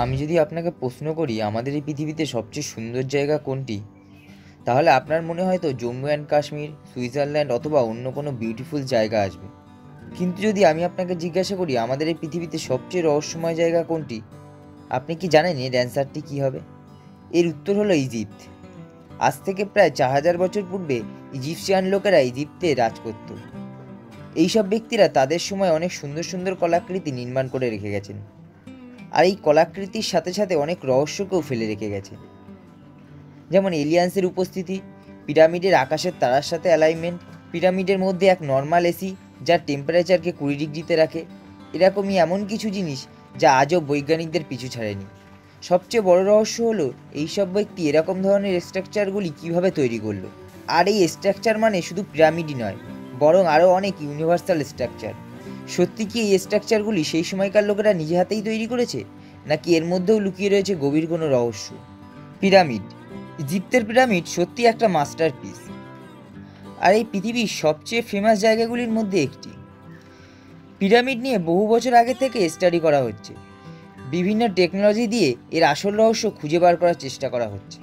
আমি যদি আপনাকে প্রশ্ন করি আমাদের এই পৃথিবীতে সবচেয়ে সুন্দর জায়গা কোনটি, তাহলে আপনার মনে হয়তো জম্মু অ্যান্ড কাশ্মীর, সুইজারল্যান্ড অথবা অন্য কোনো বিউটিফুল জায়গা আসবে। কিন্তু যদি আমি আপনাকে জিজ্ঞাসা করি আমাদের এই পৃথিবীতে সবচেয়ে রহস্যময় জায়গা কোনটি, আপনি কি জানেন এর অ্যান্সারটি কী হবে? এর উত্তর হলো ইজিপ্ট। আজ থেকে প্রায় 4000 বছর পূর্বে ইজিপশিয়ান লোকেরা ইজিপ্টে রাজ করত। এইসব ব্যক্তিরা তাদের সময় অনেক সুন্দর সুন্দর কলাকৃতি নির্মাণ করে রেখে গেছেন, আর এই কলাকৃতির সাথে সাথে অনেক রহস্যকেও ফেলে রেখে গেছে। যেমন এলিয়ান্সের উপস্থিতি, পিরামিডের আকাশের তারার সাথে অ্যালাইনমেন্ট, পিরামিডের মধ্যে এক নর্মাল এসি যার টেম্পারেচারকে 20 ডিগ্রিতে রাখে। এরকমই এমন কিছু জিনিস যা আজও বৈজ্ঞানিকদের পিছু ছাড়েনি। সবচেয়ে বড় রহস্য হলো এইসব ব্যক্তি এরকম ধরনের স্ট্রাকচারগুলি কিভাবে তৈরি করলো। আর এই স্ট্রাকচার মানে শুধু পিরামিডই নয়, বরং আরও অনেক ইউনিভার্সাল স্ট্রাকচার। সত্যি কি এই স্ট্রাকচারগুলি সেই সময়কার লোকেরা নিজে হাতেই তৈরি করেছে, নাকি এর মধ্যেও লুকিয়ে রয়েছে গভীর কোনো রহস্য? পিরামিড। ইজিপ্তের পিরামিড সত্যি একটা মাস্টারপিস, আর এই পৃথিবীর সবচেয়ে ফেমাস জায়গাগুলির মধ্যে একটি। পিরামিড নিয়ে বহু বছর আগে থেকে স্টাডি করা হচ্ছে। বিভিন্ন টেকনোলজি দিয়ে এর আসল রহস্য খুঁজে বার করার চেষ্টা করা হচ্ছে,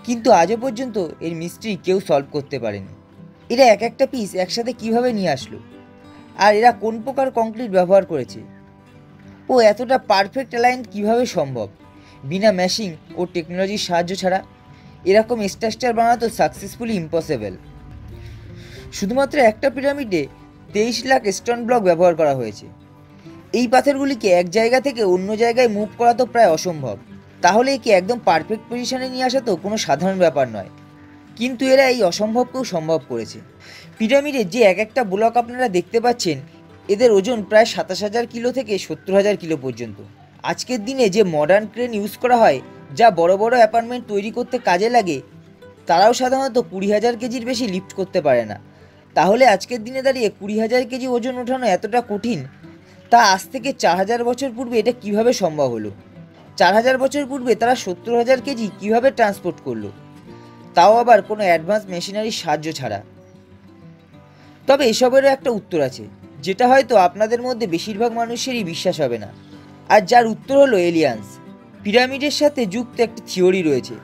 কিন্তু আজও পর্যন্ত এর মিস্ট্রি কেউ সলভ করতে পারেনি। এরা এক একটা পিস একসাথে কিভাবে নিয়ে আসলো, আর এরা কোন প্রকার কংক্রিট ব্যবহার করেছে, ও এতটা পারফেক্ট অ্যালাইন কিভাবে সম্ভব বিনা ম্যাশিং ও টেকনোলজির সাহায্য ছাড়া? এরকম স্ট্রাকচার বানাতো সাকসেসফুলি ইম্পসিবল। শুধুমাত্র একটা পিরামিডে 23 লাখ স্টোন ব্লক ব্যবহার করা হয়েছে। এই পাথরগুলিকে এক জায়গা থেকে অন্য জায়গায় মুভ করা তো প্রায় অসম্ভব। তাহলে একে একদম পারফেক্ট পজিশনে নিয়ে আসা তো কোনো সাধারণ ব্যাপার নয়, কিন্তু এরা এই অসম্ভবকেও সম্ভব করেছে। পিরামিডের যে এক একটা ব্লক আপনারা দেখতে পাচ্ছেন, এদের ওজন প্রায় 27,000 কিলো থেকে 70,000 কিলো পর্যন্ত। আজকের দিনে যে মডার্ন ক্রেন ইউজ করা হয়, যা বড় বড় অ্যাপার্টমেন্ট তৈরি করতে কাজে লাগে, তারাও সাধারণত 20,000 কেজির বেশি লিফট করতে পারে না। তাহলে আজকের দিনে দাঁড়িয়ে 20,000 কেজি ওজন ওঠানো এতটা কঠিন, তা আজ থেকে 4,000 বছর পূর্বে এটা কিভাবে সম্ভব হলো? 4,000 বছর পূর্বে তারা 70,000 কেজি কিভাবে ট্রান্সপোর্ট করলো, তাও আবার কোনো অ্যাডভান্স মেশিনারির সাহায্য ছাড়া? তবে এসবেরও একটা উত্তর আছে, যেটা হয়তো আপনাদের মধ্যে বেশিরভাগ মানুষেরই বিশ্বাস হবে না, আর যার উত্তর হলো এলিয়ান্স। পিরামিডের সাথে যুক্ত একটি থিওরি রয়েছে,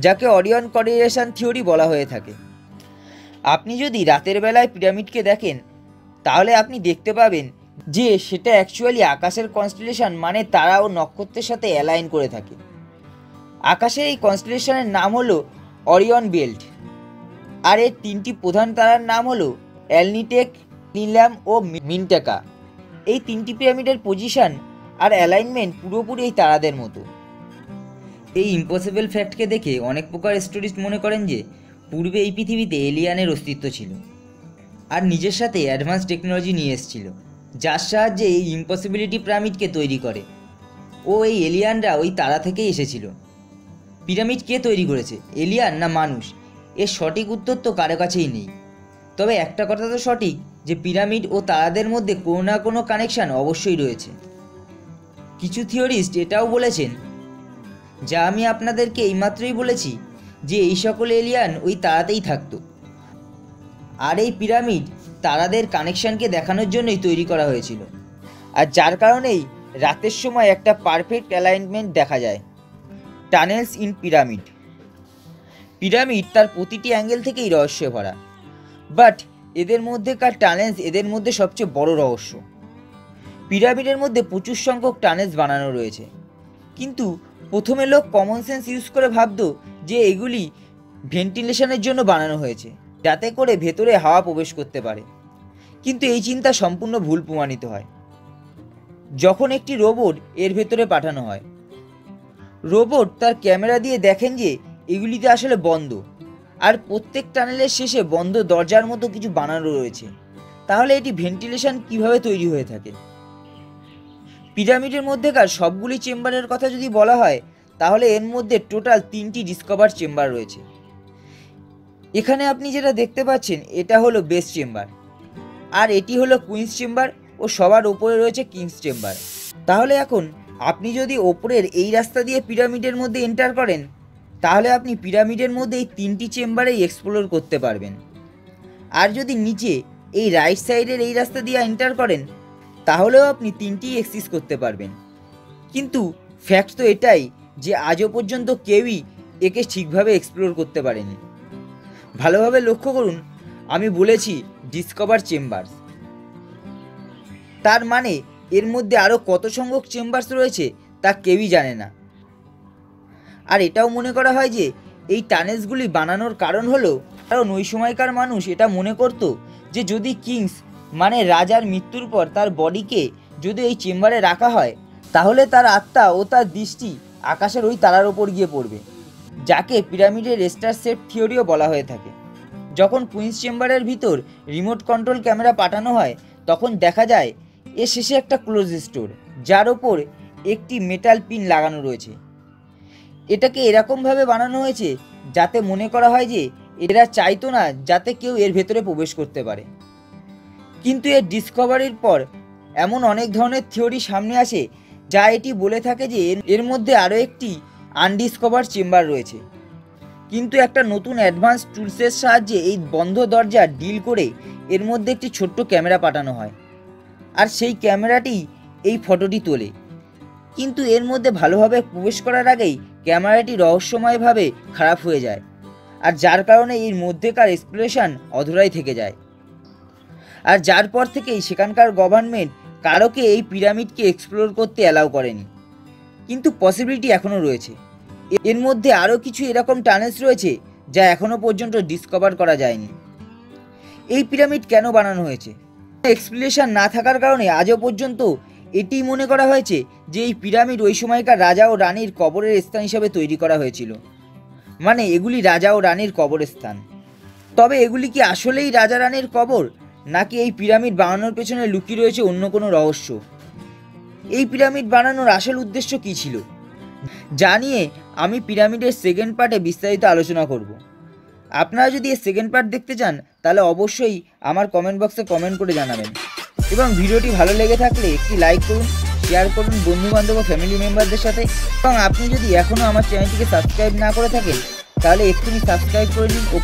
যাকে অরিয়ন কোরিলেশন থিওরি বলা হয়ে থাকে। আপনি যদি রাতের বেলায় পিরামিডকে দেখেন, তাহলে আপনি দেখতে পাবেন যে সেটা অ্যাকচুয়ালি আকাশের কনস্টেলেশন, মানে তারা ও নক্ষত্রের সাথে অ্যালাইন করে থাকে। আকাশের এই কনস্টেলেশনের নাম হলো অরিয়ন বেল্ট, আর এর 3টি প্রধান তারার নাম হলো অ্যালনিটেক, নিলাম ও মিনটেকা। এই 3টি পিরামিডের পজিশন আর অ্যালাইনমেন্ট পুরোপুরি এই তারাদের মতো। এই ইম্পসিবল ফ্যাক্টকে দেখে অনেক প্রকার স্টোরিস্ট মনে করেন যে পূর্বে এই পৃথিবীতে এলিয়ানের অস্তিত্ব ছিল, আর নিজের সাথে অ্যাডভান্স টেকনোলজি নিয়ে এসেছিল, যার সাহায্যে এই ইম্পসিবিলিটি পিরামিডকে তৈরি করে। ও এই এলিয়ানরা ওই তারা থেকেই এসেছিল। পিরামিড কে তৈরি করেছে, এলিয়ান না মানুষ? এর সঠিক উত্তর তো কারো কাছেই নেই। তবে একটা কথা তো সঠিক, যে পিরামিড ও তারাদের মধ্যে কোনো না কোনো কানেকশান অবশ্যই রয়েছে। কিছু থিওরিস্ট এটাও বলেছেন, যা আমি আপনাদেরকে এইমাত্রই বলেছি, যে এই সকল এলিয়ান ওই তারাতেই থাকতো, আর এই পিরামিড তারাদের কানেকশানকে দেখানোর জন্যই তৈরি করা হয়েছিল, আর যার কারণেই রাতের সময় একটা পারফেক্ট অ্যালাইনমেন্ট দেখা যায়। Tunnels in pyramid. পিরামিড তার প্রতিটি অ্যাঙ্গেল থেকেই রহস্যে ভরা, বাট এদের মধ্যেকার টানেলস এদের মধ্যে সবচেয়ে বড় রহস্য। পিরামিডের মধ্যে প্রচুর সংখ্যক টানেলস বানানো রয়েছে, কিন্তু প্রথমে লোক কমন সেন্স ইউজ করে ভাবতো যে এগুলি ভেন্টিলেশনের জন্য বানানো হয়েছে, যাতে করে ভেতরে হাওয়া প্রবেশ করতে পারে। কিন্তু এই চিন্তা সম্পূর্ণ ভুল প্রমাণিত হয় যখন একটি রোবট এর ভেতরে পাঠানো হয়। রোবট তার ক্যামেরা দিয়ে দেখেন যে এগুলিতে আসলে বন্ধ, আর প্রত্যেক টানেলের শেষে বন্ধ দরজার মতো কিছু বানানো রয়েছে। তাহলে এটি ভেন্টিলেশন কিভাবে তৈরি হয়ে থাকে? পিরামিডের মধ্যেকার সবগুলি চেম্বারের কথা যদি বলা হয়, তাহলে এর মধ্যে টোটাল 3টি ডিসকভার চেম্বার রয়েছে। এখানে আপনি যেটা দেখতে পাচ্ছেন, এটা হলো বেস চেম্বার, আর এটি হলো কুইন্স চেম্বার, ও সবার ওপরে রয়েছে কিংস চেম্বার। তাহলে এখন আপনি যদি ওপরের এই রাস্তা দিয়ে পিরামিডের মধ্যে এন্টার করেন, তাহলে আপনি পিরামিডের মধ্যে এই 3টি চেম্বারেই এক্সপ্লোর করতে পারবেন। আর যদি নিচে এই রাইট সাইডের এই রাস্তা দিয়ে এন্টার করেন, তাহলেও আপনি 3টিই এক্সিস করতে পারবেন। কিন্তু ফ্যাক্ট তো এটাই যে আজও পর্যন্ত কেউই একে ঠিকভাবে এক্সপ্লোর করতে পারেনি। ভালোভাবে লক্ষ্য করুন, আমি বলেছি ডিসকভার চেম্বার্স, তার মানে এর মধ্যে আরও কত সংখ্যক চেম্বার্স রয়েছে তা কেউই জানে না। আর এটাও মনে করা হয় যে এই টানেলসগুলি বানানোর কারণ হলো কারণ ওই সময়কার মানুষ এটা মনে করতো যে যদি কিংস মানে রাজার মৃত্যুর পর তার বডিকে যদি এই চেম্বারে রাখা হয় তাহলে তার আত্মা ও তার দৃষ্টি আকাশের ওই তারার ওপর গিয়ে পড়বে, যাকে পিরামিডের রেস্টার সেট থিওরিও বলা হয়ে থাকে। যখন কুইন্স চেম্বারের ভিতর রিমোট কন্ট্রোল ক্যামেরা পাঠানো হয় তখন দেখা যায় এর শেষে একটা ক্লোজ স্টোর, যার ওপর একটি মেটাল পিন লাগানো রয়েছে। এটাকে এরকমভাবে বানানো হয়েছে যাতে মনে করা হয় যে এরা চাইতো না যাতে কেউ এর ভেতরে প্রবেশ করতে পারে। কিন্তু এর ডিসকভারির পর এমন অনেক ধরনের থিওরি সামনে আসে যা এটি বলে থাকে যে এর মধ্যে আরও একটি আনডিসকভার চেম্বার রয়েছে। কিন্তু একটা নতুন অ্যাডভান্স টুলসের সাহায্যে এই বন্ধ দরজা ডিল করে এর মধ্যে একটি ছোট্ট ক্যামেরা পাঠানো হয়, আর সেই ক্যামেরাটি এই ফটোটি তোলে। কিন্তু এর মধ্যে ভালোভাবে প্রবেশ করার আগেই ক্যামেরাটি রহস্যময়ভাবে খারাপ হয়ে যায়, আর যার কারণে এর মধ্যেকার এক্সপ্লোরেশন অধরাই থেকে যায়। আর যার পর থেকেই সেখানকার গভর্নমেন্ট কারোকে এই পিরামিডকে এক্সপ্লোর করতে অ্যালাউ করেনি। কিন্তু পসিবিলিটি এখনও রয়েছে, এর মধ্যে আরও কিছু এরকম টানেলস রয়েছে যা এখনও পর্যন্ত ডিসকভার করা যায়নি। এই পিরামিড কেন বানানো হয়েছে এক্সপ্লেনেশন না থাকার কারণে আজও পর্যন্ত এটি মনে করা হয়েছে যে এই পিরামিড ওই সময়কার রাজা ও রানীর কবরের স্থান হিসাবে তৈরি করা হয়েছিল, মানে এগুলি রাজা ও রানীর কবরস্থান। তবে এগুলি কি আসলেই রাজা রানীর কবর, নাকি এই পিরামিড বানানোর পেছনে লুকিয়ে রয়েছে অন্য কোনো রহস্য? এই পিরামিড বানানোর আসল উদ্দেশ্য কী ছিল, যা নিয়ে আমি পিরামিডের সেকেন্ড পার্টে বিস্তারিত আলোচনা করব। আপনারা যদি এর সেকেন্ড পার্ট দেখতে চান তাহলে অবশ্যই আমার কমেন্ট বক্সে কমেন্ট করে জানাবেন, এবং ভিডিওটি ভালো লেগে থাকলে একটি লাইক করুন, শেয়ার করুন বন্ধুবান্ধব ও ফ্যামিলি মেম্বারদের সাথে, এবং আপনি যদি এখনও আমার চ্যানেলটিকে সাবস্ক্রাইব না করে থাকেন তাহলে এক্ষুনি সাবস্ক্রাইব করে নিন ও